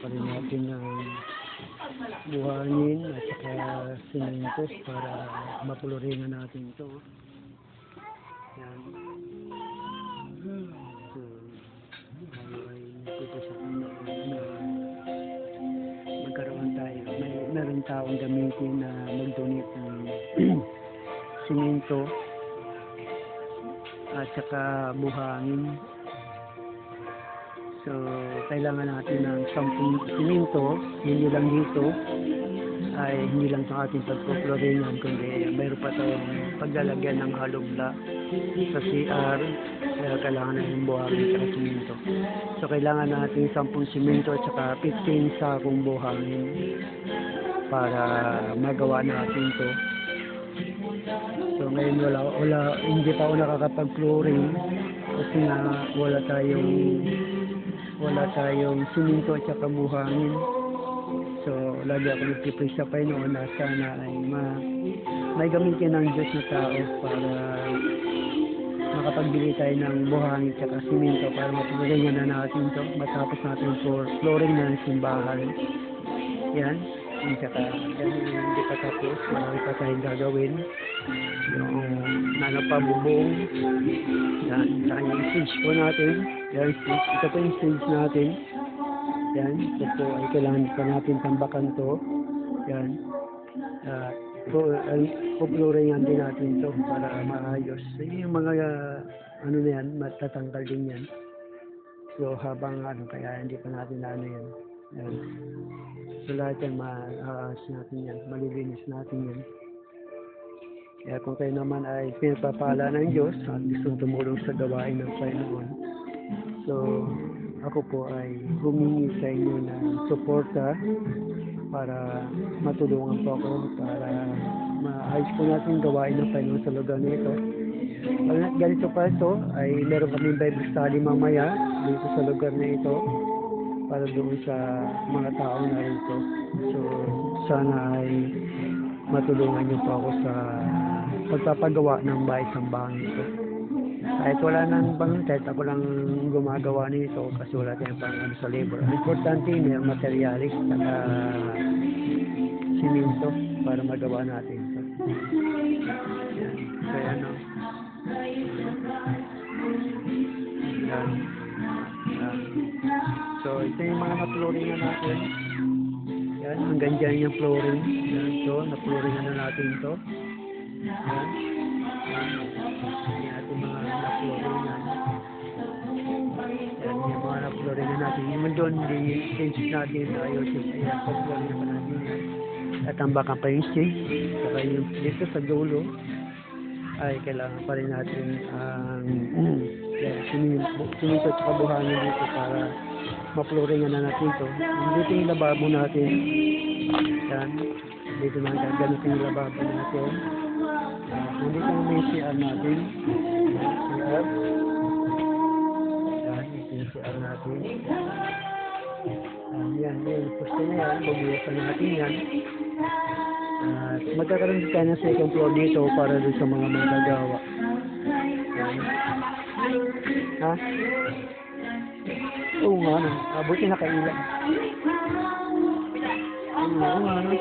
pa rin natin ng buhangin at saka simento para mapuluringan natin ito. Yan. So, tayo ay nagpupusap na magkaroon tayo. Meron taong gamitin na mag-donate ng simento at saka buhangin. So, kailangan natin ng 10 simento, hindi lang dito, ay hindi lang sa ating pagpuploringan, kundi mayroon pa tayong paglalagyan ng halubla sa CR, kaya kailangan natin buhangin at simento. So, kailangan natin 10 simento at saka 15 sakong buhangin para magawa natin ito. So, ngayon hindi pa ako nakakapag-flooring kasi nga wala tayong simento at saka buhangin. So, lagi ako nagpiprisapay noon na sana ay may gamitin ng Diyos na tao para makapagbili tayo ng buhangin at saka simento para mapuluringan na natin ito. Matapos natin flooring na ng simbahan. Yan. At saka, hindi pa tapos. Marami pa tayong gagawin. Yung nanapabubong. Yan. Saka yung stage po natin. Yan, stage. Ito po yung stage natin. Yan. Ito po ay kailangan pa natin tambakan to. Yan. Pupluringan din natin to para maayos. So, yung mga ano na yan, matatanggal din yan. So habang kaya hindi pa natin yan. Yan. So lahat yan, maayos natin yan. Malilinis natin yan. Kaya kung kayo naman ay pinagpapala ng Diyos at gustong tumulong sa gawain ng Panginoon, so ako po ay humingi sa inyo ng suporta para matulungan po ako para maayos po natin gawain ng Panginoon sa lugar nito. Ganito pa ito ay meron kaming Bible study mamaya dito sa lugar na ito para doon sa mga tao na ito. So sana ay matulungan niyo po ako sa pagpapagawa ng bahay-sambahan ito. Kahit wala nang kahit ako lang gumagawa nito kasi wala tayong pang sa labor. Ang importante may materialis at simento para magawa natin ito. Yan. Kaya Yan. So ito yung mga na-flooringan natin. Yan, hanggang dyan yung flooring. Yan, so na-flooringan na natin ito. Yan. Yan ating mga na-flooringan. Yan yung mga na-flooringan natin. Yung doon, change natin ayusin. Ayan, pag-flooringan pa natin yan. At tambakan pa yung stage. Saka yung dito sa dulo ay kailangan pa rin natin ang simento at saka buhangin dito para ma-flooringan na natin ito. Dito yung lababo natin. Yan. Dito na ganito yung lababo natin. Nandito yung CR natin. CR. Yan. Ito yung CR natin. Yan. Yung pusto na yan. Bubuyasan natin yan. At magkakaroon din tayo ng second floor dito para doon sa mga manggagawa. Yan. Ha? Oo nga, no. Buti nakailan. Oo nga, no.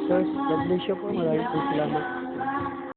First, God bless you po. Maraming salamat.